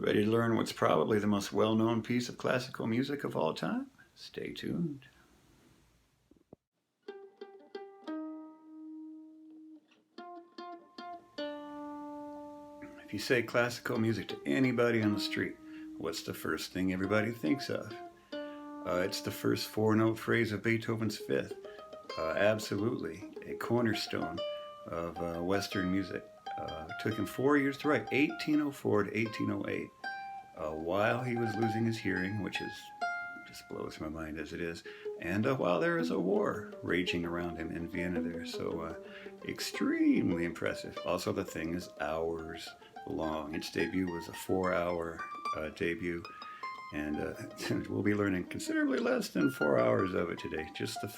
Ready to learn what's probably the most well-known piece of classical music of all time? Stay tuned. If you say classical music to anybody on the street, what's the first thing everybody thinks of? It's the first four-note phrase of Beethoven's Fifth. Absolutely, a cornerstone of Western music. It took him 4 years to write, 1804 to 1808, while he was losing his hearing, which just blows my mind as it is, and while there is a war raging around him in Vienna there. So extremely impressive. Also, the thing is hours long. Its debut was a 4-hour debut, and we'll be learning considerably less than 4 hours of it today. Just the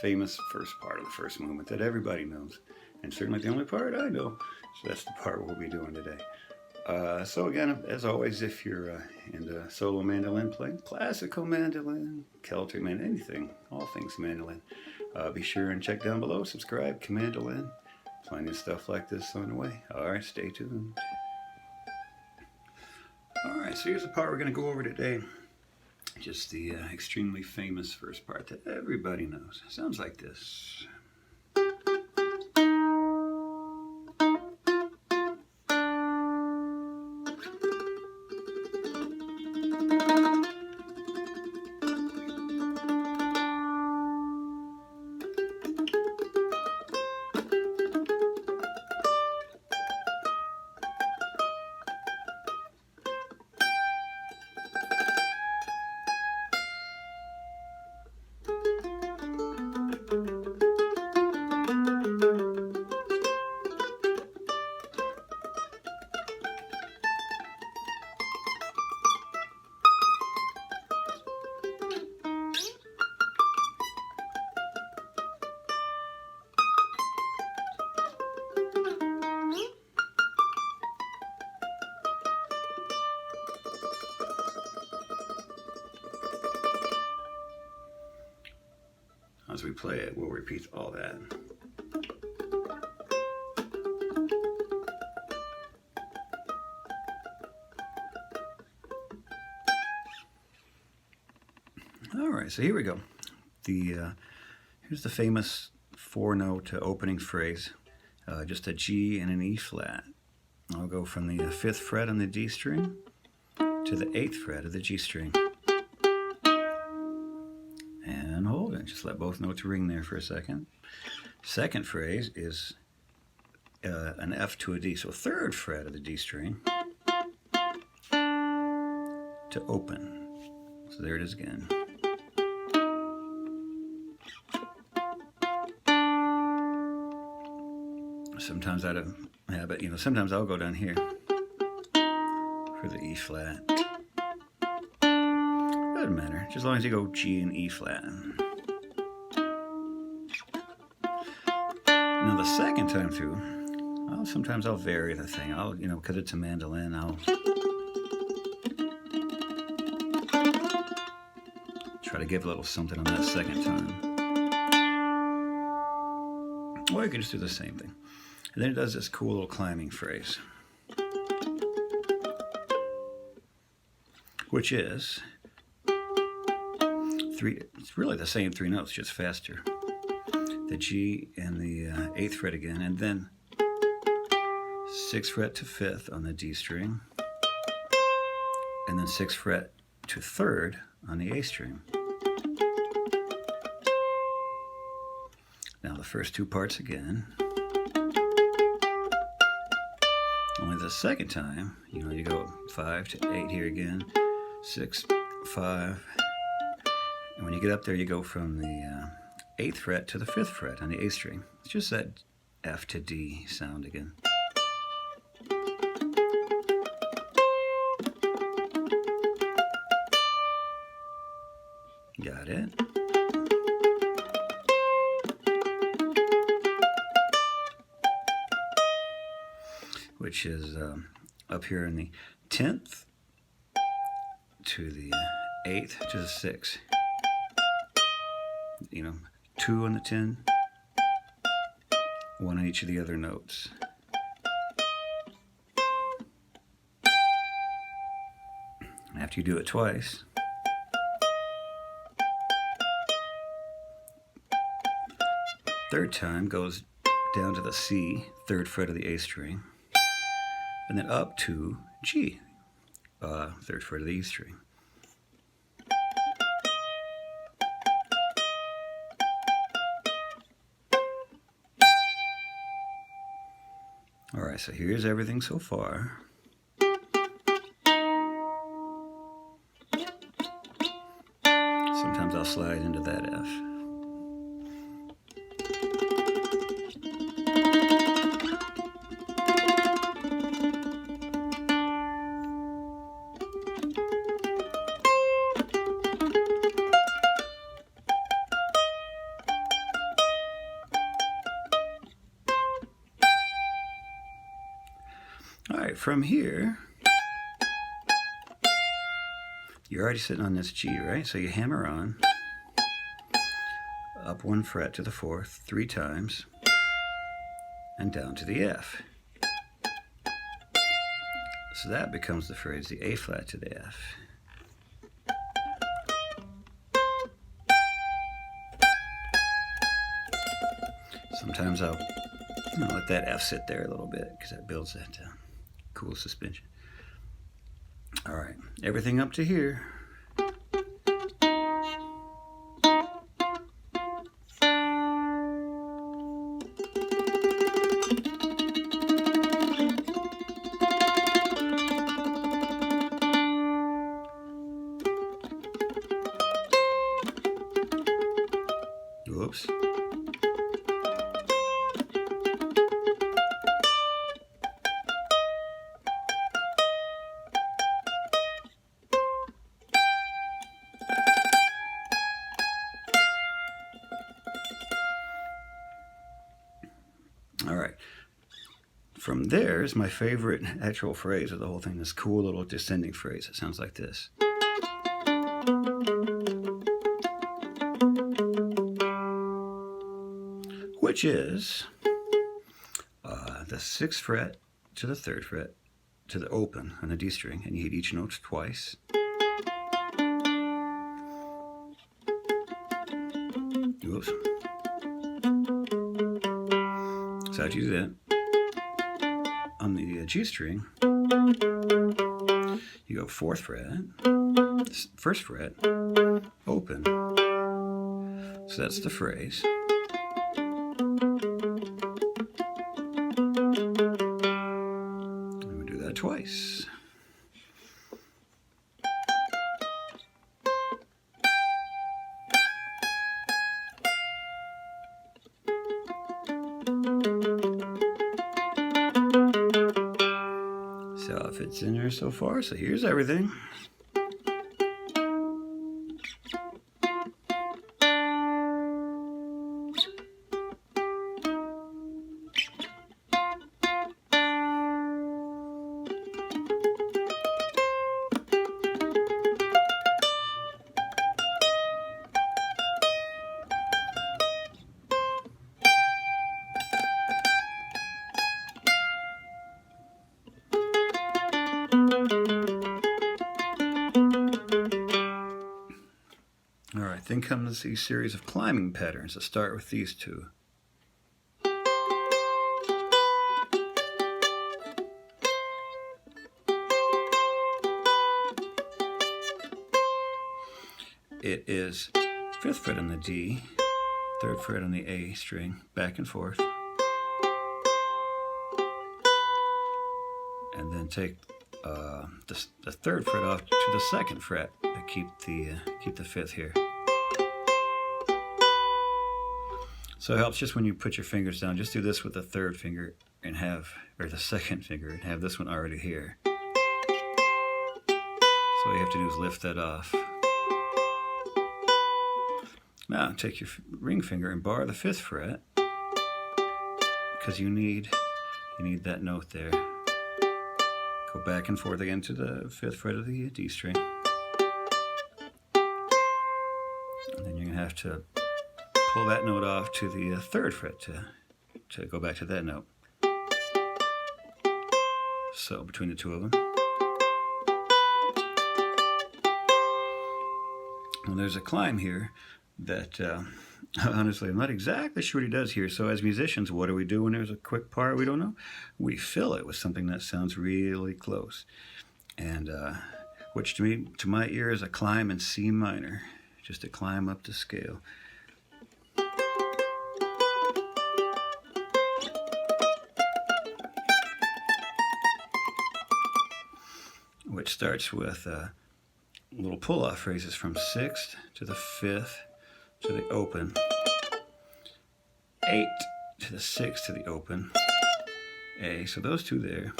famous first part of the first movement that everybody knows, and certainly the only part I know. So that's the part we'll be doing today. So again, as always, if you're into solo mandolin playing, classical mandolin, Celtic mandolin, anything, all things mandolin, be sure and check down below, subscribe, Commandolin. Plenty of stuff like this on the way. Alright, stay tuned. Alright, so here's the part we're going to go over today. Just the extremely famous first part that everybody knows. Sounds like this. As we play it, we'll repeat all that. All right, so here we go. Here's the famous four-note opening phrase, just a G and an E flat. I'll go from the 5th fret on the D string to the 8th fret of the G string. And hold it. Just let both notes ring there for a second. Second phrase is an F to a D. So 3rd fret of the D string to open. So there it is again. Sometimes out of habit, sometimes I'll go down here for the E flat. Doesn't matter, just as long as you go G and E flat. Now the second time through, sometimes I'll vary the thing. Because it's a mandolin, I'll try to give a little something on that second time. Or you can just do the same thing. And then it does this cool little climbing phrase, which is it's really the same 3 notes, just faster. The G and the 8th fret again, and then 6th fret to 5th on the D string, and then 6th fret to 3rd on the A string. Now the first 2 parts again. Only the second time, you go 5 to 8 here again, 6, 5, and when you get up there, you go from the 8th fret to the 5th fret on the A string. It's just that F to D sound again. Got it? Which is up here in the 10th to the 8th to the 6th. 2 on the 10, 1 on each of the other notes. After you do it twice, third time goes down to the C, 3rd fret of the A string, and then up to G, 3rd fret of the E string. All right, so here's everything so far. Sometimes I'll slide into that F. All right, from here, you're already sitting on this G, right? So you hammer on, up 1 fret to the 4th 3 times, and down to the F. So that becomes the phrase, the A flat to the F. Sometimes I'll let that F sit there a little bit because that builds that cool suspension. All right, everything up to here. Whoops. All right. From there is my favorite actual phrase of the whole thing, this cool little descending phrase. It sounds like this. Which is the 6th fret to the 3rd fret to the open on the D string, and you hit each note twice. Oops. So how'd you do that? On the G string, you go 4th fret, 1st fret, open. So that's the phrase. And we do that twice. So if it's in there so far, so here's everything. All right, then comes a series of climbing patterns that start with these two. It is 5th fret on the D, 3rd fret on the A string, back and forth. And then take the 3rd fret off to the 2nd fret to keep the 5th here. So it helps just when you put your fingers down. Just do this with the 3rd finger and or the 2nd finger and have this one already here. So all you have to do is lift that off. Now take your ring finger and bar the 5th fret because you need that note there. Go back and forth again to the 5th fret of the D string. And then you're going to have to pull that note off to the 3rd fret to go back to that note. So between the two of them. Well, there's a climb here that honestly I'm not exactly sure what he does here. So as musicians, what do we do when there's a quick part we don't know? We fill it with something that sounds really close, and which to my ear is a climb in C minor, just a climb up the scale. Which starts with little pull-off phrases from 6th to the 5th to the open, 8 to the 6th to the open, A, so those two there,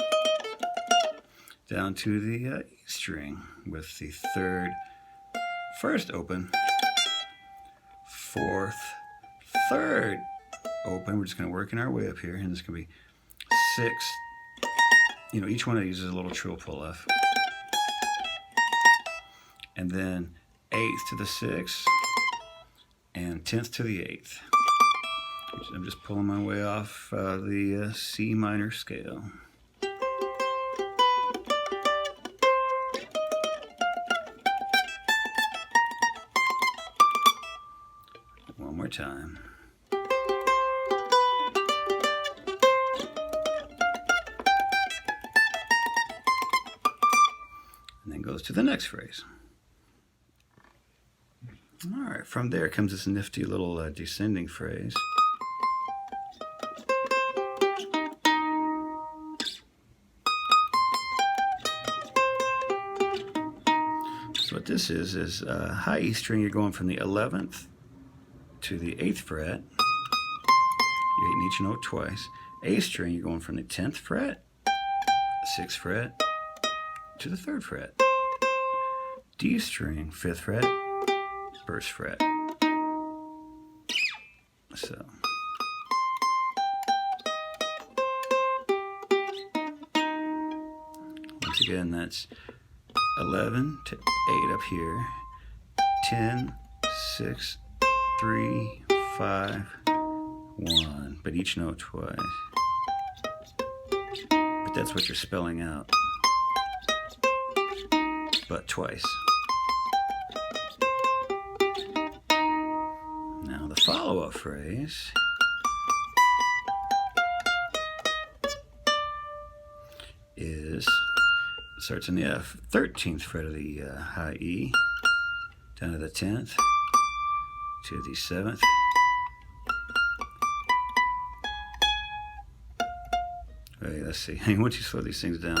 down to the E string with the 3rd, 1st open, 4th, 3rd open. We're just going to work in our way up here, and it's going to be 6th. Each one of these is a little trill pull-off. And then 8th to the 6th, and 10th to the 8th. I'm just pulling my way off the C minor scale. One more time. And then goes to the next phrase. All right, from there comes this nifty little descending phrase. So what this is high E string, you're going from the 11th to the 8th fret. You're hitting each note twice. A string, you're going from the 10th fret, 6th fret, to the 3rd fret. D string, 5th fret, 1st fret. So once again, that's 11 to 8 up here, 10, 6, 3, 5, 1, but each note twice. But that's what you're spelling out, but twice. Now the follow-up phrase starts in the F, 13th fret of the high E, down to the 10th, to the 7th, wait, let's see, once you slow these things down,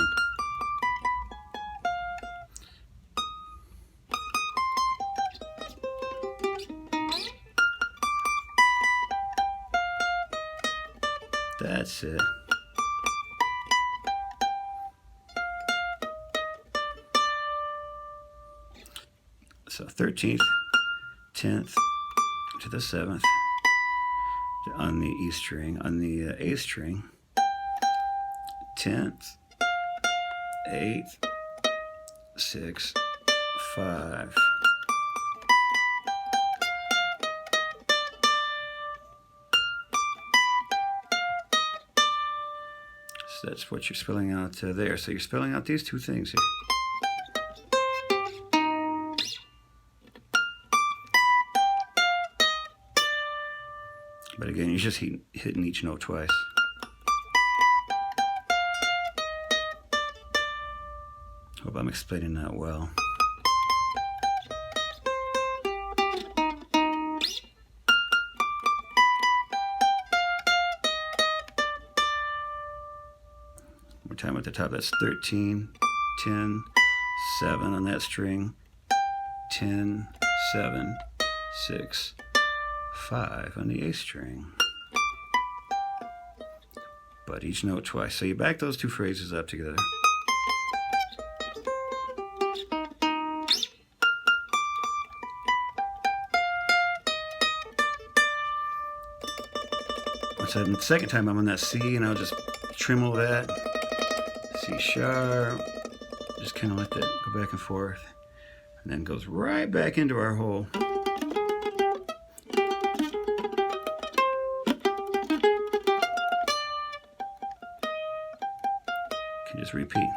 that's it. So 13th, 10th to the 7th on the E string, on the A string, 10th, 8th, 6, 5. So that's what you're spelling out there. So you're spelling out these two things here. But again, you're just hitting each note twice. Hope I'm explaining that well. More time at the top, that's 13, 10, 7 on that string, 10, 7, 6, 5 on the A string, but each note twice. So you back those two phrases up together. So the second time I'm on that C, and I'll just tremolo that, C sharp, just kind of let that go back and forth, and then goes right back into our whole. Can just repeat.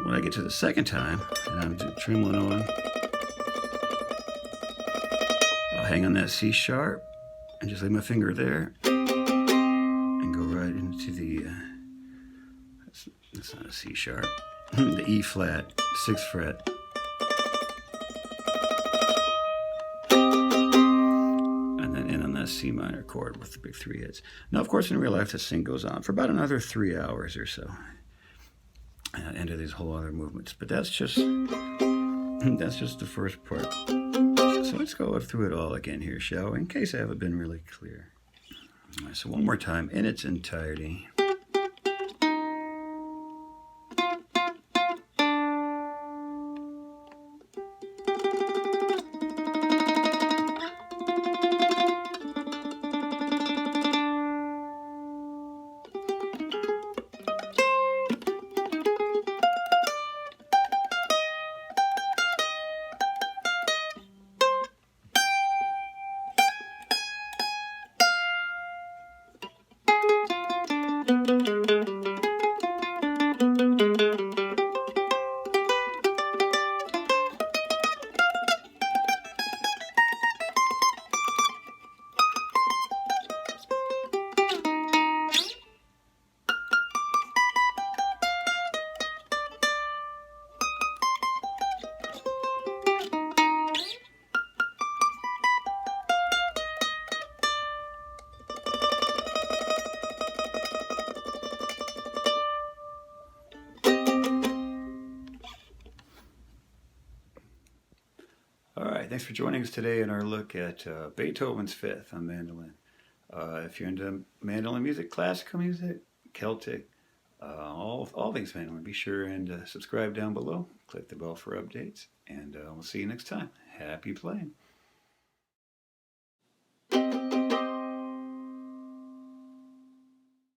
when I get to the second time, and I'm trembling on, I'll hang on that C sharp and just lay my finger there and go right into the, that's not a C sharp, the E flat, 6th fret. And then in on that C minor chord with the big 3 hits. Now, of course, in real life, this thing goes on for about another 3 hours or so. Into these whole other movements, but that's just the first part. So let's go through it all again here, shall we? In case I haven't been really clear. All right, so one more time in its entirety. All right, thanks for joining us today in our look at Beethoven's Fifth on mandolin. If you're into mandolin music, classical music, Celtic, all things mandolin, be sure and subscribe down below. Click the bell for updates, and we'll see you next time. Happy playing.